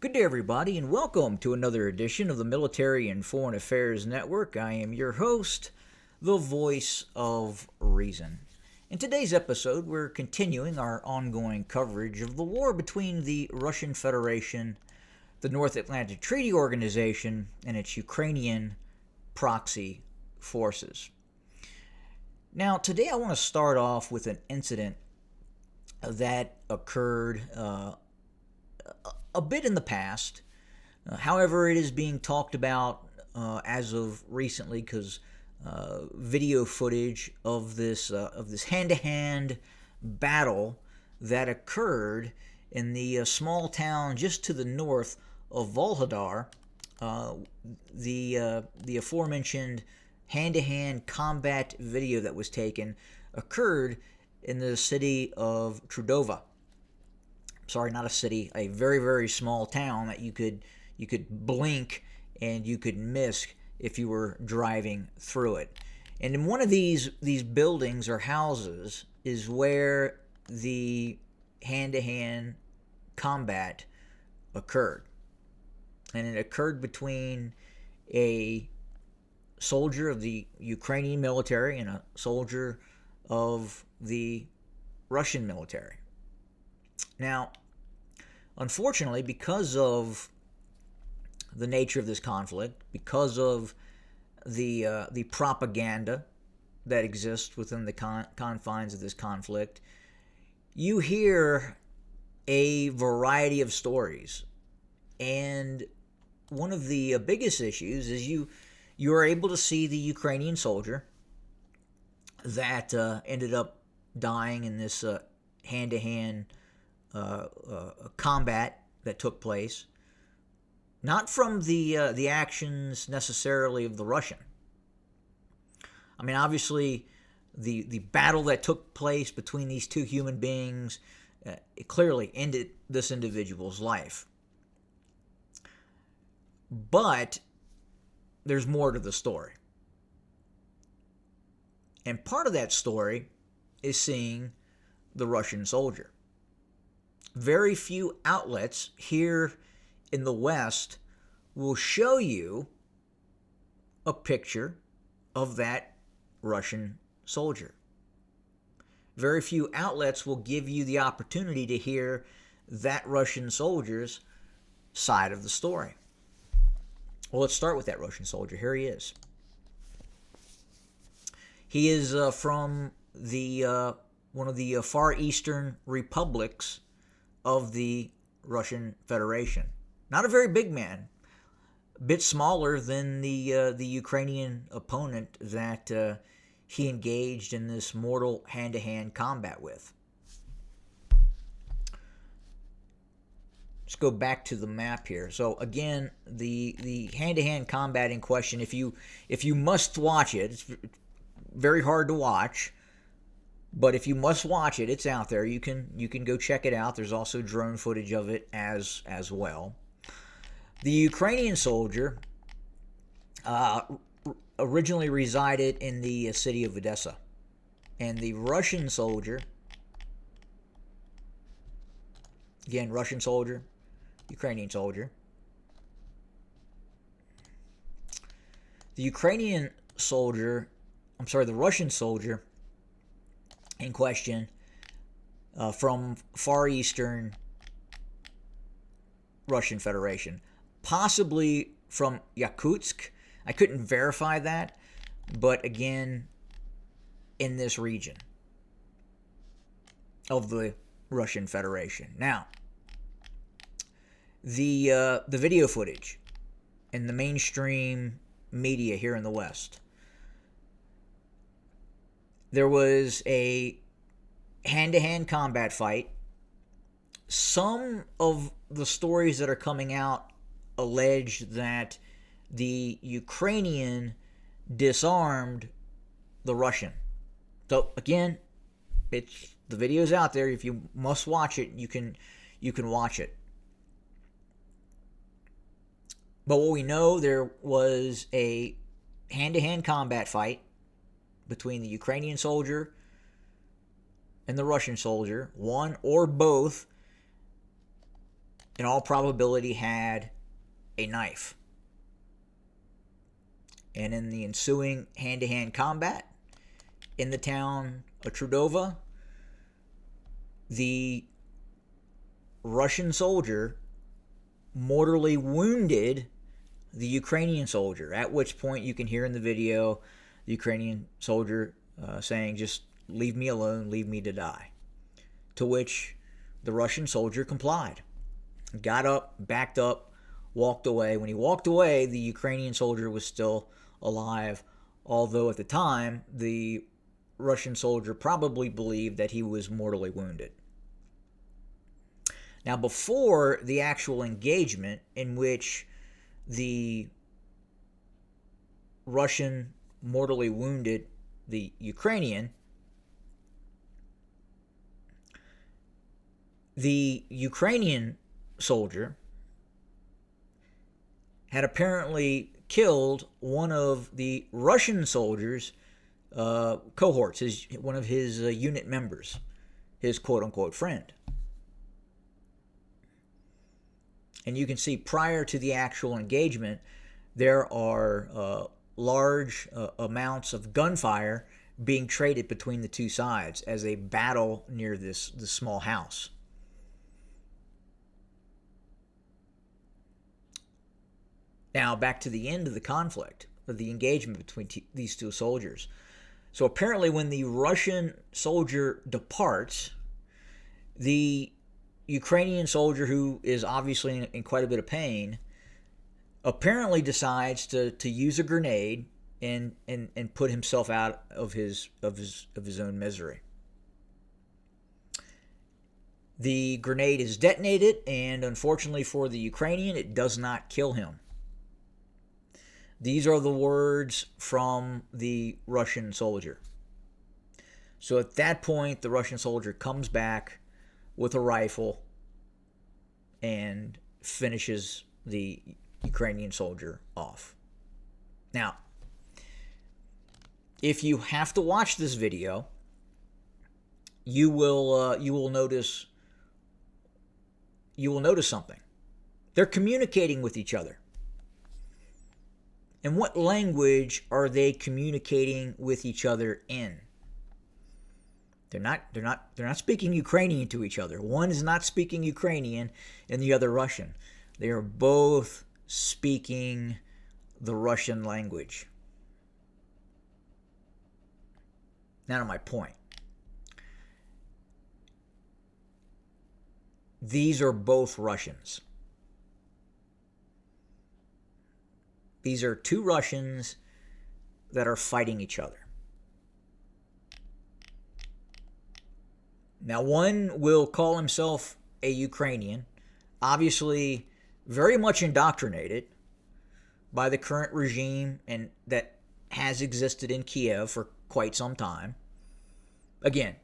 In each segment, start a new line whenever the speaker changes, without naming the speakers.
Good day, everybody, and welcome to another edition of the Military and Foreign Affairs Network. I am your host, the voice of reason. In today's episode, we're continuing our ongoing coverage of the war between the Russian Federation, the North Atlantic Treaty Organization, and its Ukrainian proxy forces. Now, today I want to start off with an incident that occurred a bit in the past. However, it is being talked about as of recently because video footage of this hand-to-hand battle that occurred in the small town just to the north of Volhadar, the aforementioned hand-to-hand combat video that was taken occurred in the city of Trudova. Sorry, not a city, a very, very small town that you could blink and you could miss if you were driving through it. And in one of these buildings or houses is where the hand-to-hand combat occurred. And it occurred between a soldier of the Ukrainian military and a soldier of the Russian military. Now, unfortunately, because of the nature of this conflict, because of the propaganda that exists within the confines of this conflict, you hear a variety of stories. And one of the biggest issues is you are able to see the Ukrainian soldier that ended up dying in this hand-to-hand combat that took place, not from the actions necessarily of the Russian. I mean, obviously, the battle that took place between these two human beings it clearly ended this individual's life. But there's more to the story. And part of that story is seeing the Russian soldier. Very few outlets here in the West will show you a picture of that Russian soldier. Very few outlets will give you the opportunity to hear that Russian soldier's side of the story. Well, let's start with that Russian soldier. Here he is. He is from the one of the far eastern republics of the Russian Federation. Not a very big man, a bit smaller than the Ukrainian opponent that he engaged in this mortal hand-to-hand combat with. Let's go back to the map here. So again, the hand-to-hand combat in question, if you must watch it, it's very hard to watch. But if you must watch it, it's out there. You can go check it out. There's also drone footage of it as well. The Ukrainian soldier originally resided in the city of Odessa. And the Russian soldier, again, Russian soldier, Ukrainian soldier. The Russian soldier in question from far eastern Russian Federation, possibly from Yakutsk. I couldn't verify that, but again, in this region of the Russian Federation. Now, the video footage in the mainstream media here in the West, there was a hand-to-hand combat fight. Some of the stories that are coming out allege that the Ukrainian disarmed the Russian. So again, the video's out there. If you must watch it, you can watch it. But what we know, there was a hand-to-hand combat fight between the Ukrainian soldier and the Russian soldier. One or both in all probability had a knife. And in the ensuing hand-to-hand combat in the town of Trudova, the Russian soldier mortally wounded the Ukrainian soldier, at which point you can hear in the video the Ukrainian soldier saying, "Just leave me alone, leave me to die." To which the Russian soldier complied, got up, backed up, walked away. When he walked away, the Ukrainian soldier was still alive, although at the time the Russian soldier probably believed that he was mortally wounded. Now, before the actual engagement in which the Russian mortally wounded the Ukrainian, the Ukrainian soldier had apparently killed one of the Russian soldiers' cohorts, one of his unit members, his quote-unquote friend. And you can see prior to the actual engagement, there are large amounts of gunfire being traded between the two sides as they battle near this small house. Now, back to the end of the conflict, of the engagement between these two soldiers. So apparently when the Russian soldier departs, the Ukrainian soldier, who is obviously in quite a bit of pain, apparently decides to use a grenade and put himself out of his own misery. The grenade is detonated, and unfortunately for the Ukrainian, it does not kill him. These are the words from the Russian soldier. So at that point, the Russian soldier comes back with a rifle and finishes the Ukrainian soldier off. Now, if you have to watch this video, you will notice something. They're communicating with each other. And what language are they communicating with each other in? They're not speaking Ukrainian to each other. One is not speaking Ukrainian and the other Russian. They are both speaking the Russian language. Now to my point. These are both Russians. These are two Russians that are fighting each other. Now, one will call himself a Ukrainian, obviously very much indoctrinated by the current regime and that has existed in Kiev for quite some time. Again,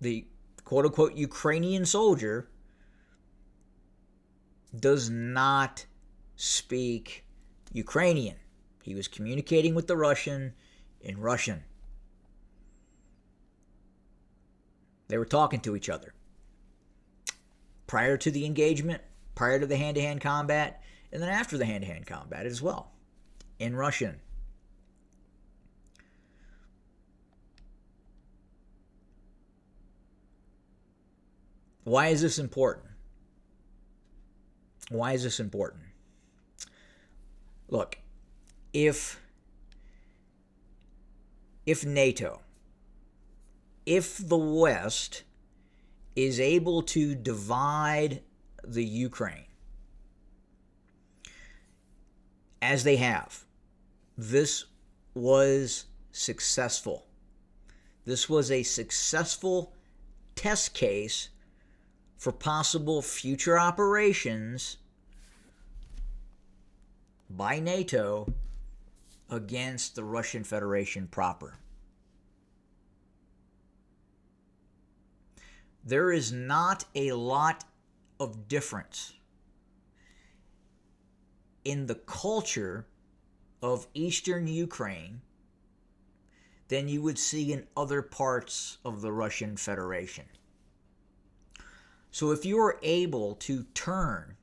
the quote-unquote Ukrainian soldier does not speak Ukrainian. He was communicating with the Russian in Russian. They were talking to each other prior to the engagement, prior to the hand-to-hand combat, and then after the hand-to-hand combat as well, in Russian. Why is this important? Why is this important? Look, if NATO, if the West is able to divide the Ukraine, as they have, this was successful. This was a successful test case for possible future operations by NATO against the Russian Federation proper. There is not a lot of difference in the culture of Eastern Ukraine than you would see in other parts of the Russian Federation. So if you are able to turn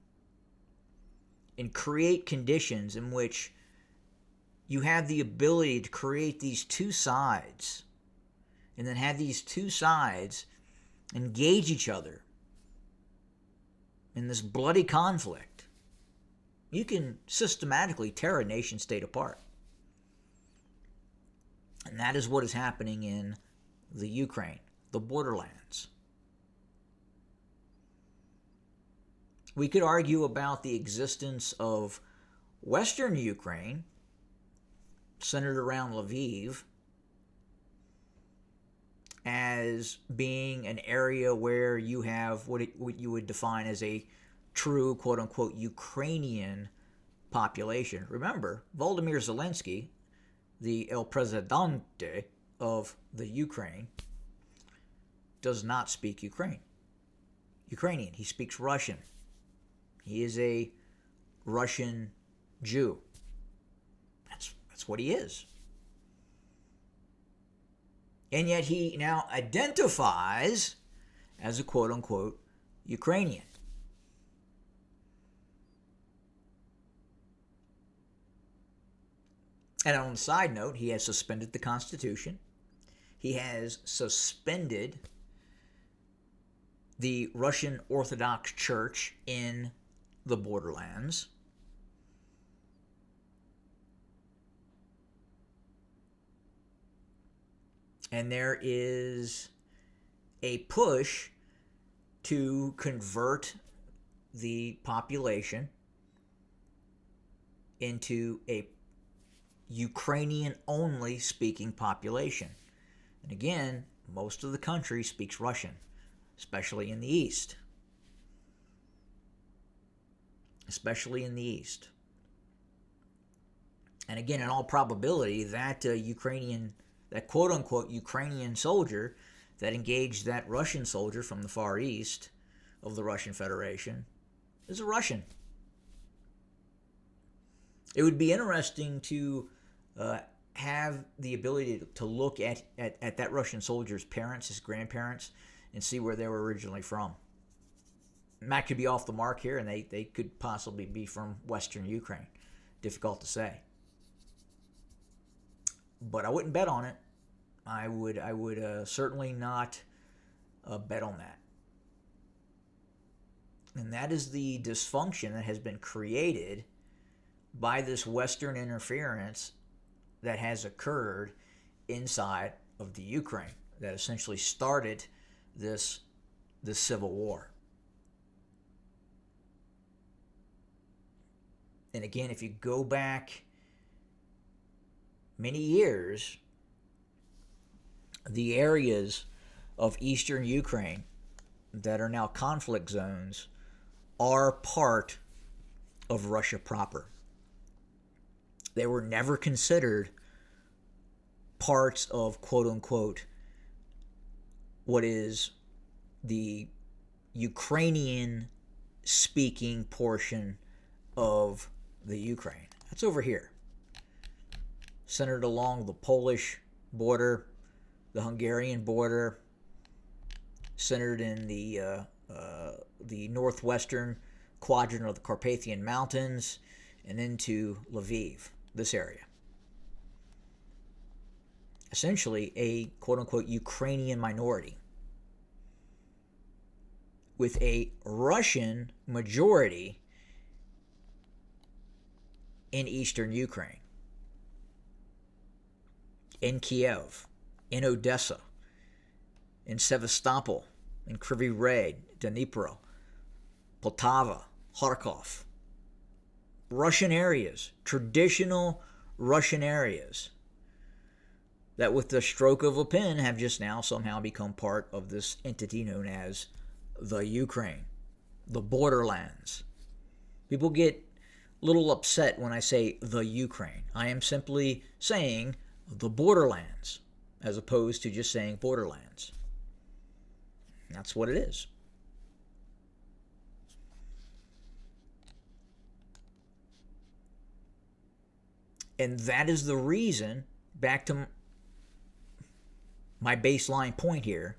and create conditions in which you have the ability to create these two sides, and then have these two sides engage each other in this bloody conflict, you can systematically tear a nation state apart. And that is what is happening in the Ukraine, the borderlands. We could argue about the existence of Western Ukraine, centered around Lviv, as being an area where you have what you would define as a true, quote-unquote, Ukrainian population. Remember, Volodymyr Zelensky, the El Presidente of the Ukraine, does not speak Ukrainian. He speaks Russian. He is a Russian Jew. That's what he is. And yet he now identifies as a quote-unquote Ukrainian. And on a side note, he has suspended the Constitution. He has suspended the Russian Orthodox Church in the borderlands. And there is a push to convert the population into a Ukrainian-only speaking population. And again, most of the country speaks Russian, especially in the East. And again, in all probability, that that quote-unquote Ukrainian soldier that engaged that Russian soldier from the Far East of the Russian Federation is a Russian. It would be interesting to have the ability to look at that Russian soldier's parents, his grandparents, and see where they were originally from. That could be off the mark here, and they could possibly be from Western Ukraine. Difficult to say. But I wouldn't bet on it. I would certainly not bet on that. And that is the dysfunction that has been created by this Western interference that has occurred inside of the Ukraine that essentially started this civil war. And again, if you go back many years, the areas of eastern Ukraine that are now conflict zones are part of Russia proper. They were never considered parts of, quote-unquote, what is the Ukrainian-speaking portion of the Ukraine. That's over here, centered along the Polish border, the Hungarian border, centered in the northwestern quadrant of the Carpathian Mountains, and into Lviv, this area. Essentially a quote-unquote Ukrainian minority with a Russian majority in eastern Ukraine, in Kiev, in Odessa, in Sevastopol, in Kryvyi Rih, Dnipro, Poltava, Kharkov. Russian areas, traditional Russian areas that with the stroke of a pen have just now somehow become part of this entity known as the Ukraine, the borderlands. People get a little upset when I say the Ukraine. I am simply saying the borderlands as opposed to just saying borderlands. That's what it is. And that is the reason, back to my baseline point here,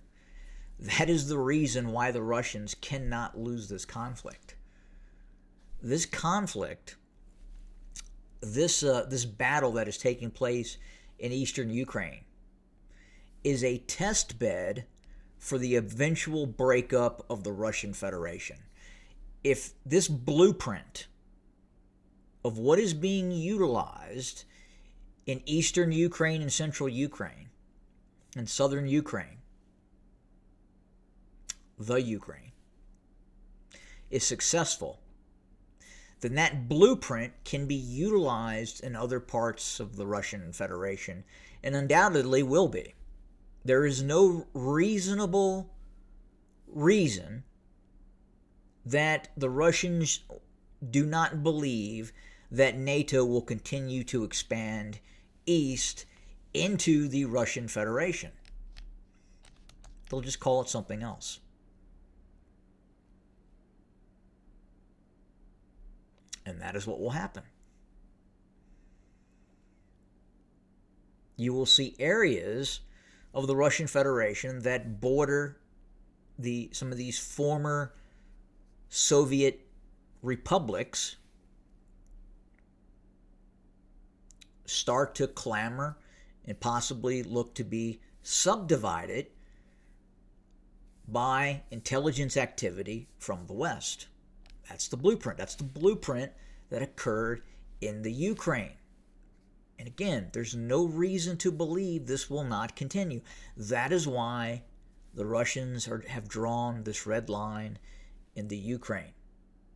that is the reason why the Russians cannot lose this conflict. this conflict, this battle that is taking place in eastern Ukraine, is a test bed for the eventual breakup of the Russian Federation. If this blueprint of what is being utilized in eastern Ukraine and central Ukraine and southern Ukraine, the Ukraine, is successful, then that blueprint can be utilized in other parts of the Russian Federation, and undoubtedly will be. There is no reasonable reason that the Russians do not believe that NATO will continue to expand east into the Russian Federation. They'll just call it something else. And that is what will happen. You will see areas of the Russian Federation that border some of these former Soviet republics start to clamor and possibly look to be subdivided by intelligence activity from the West. That's the blueprint. That's the blueprint that occurred in the Ukraine. And again, there's no reason to believe this will not continue. That is why the Russians have drawn this red line in the Ukraine,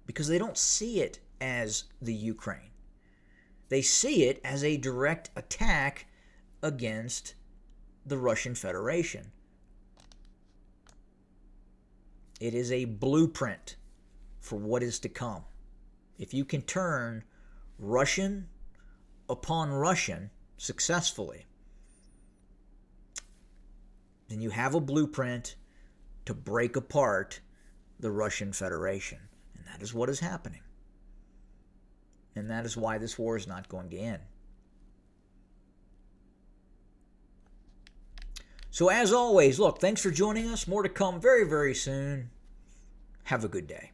because they don't see it as the Ukraine. They see it as a direct attack against the Russian Federation. It is a blueprint for what is to come. If you can turn Russian upon Russian successfully, then you have a blueprint to break apart the Russian Federation. And that is what is happening. And that is why this war is not going to end. So as always, look, thanks for joining us. More to come very, very soon. Have a good day.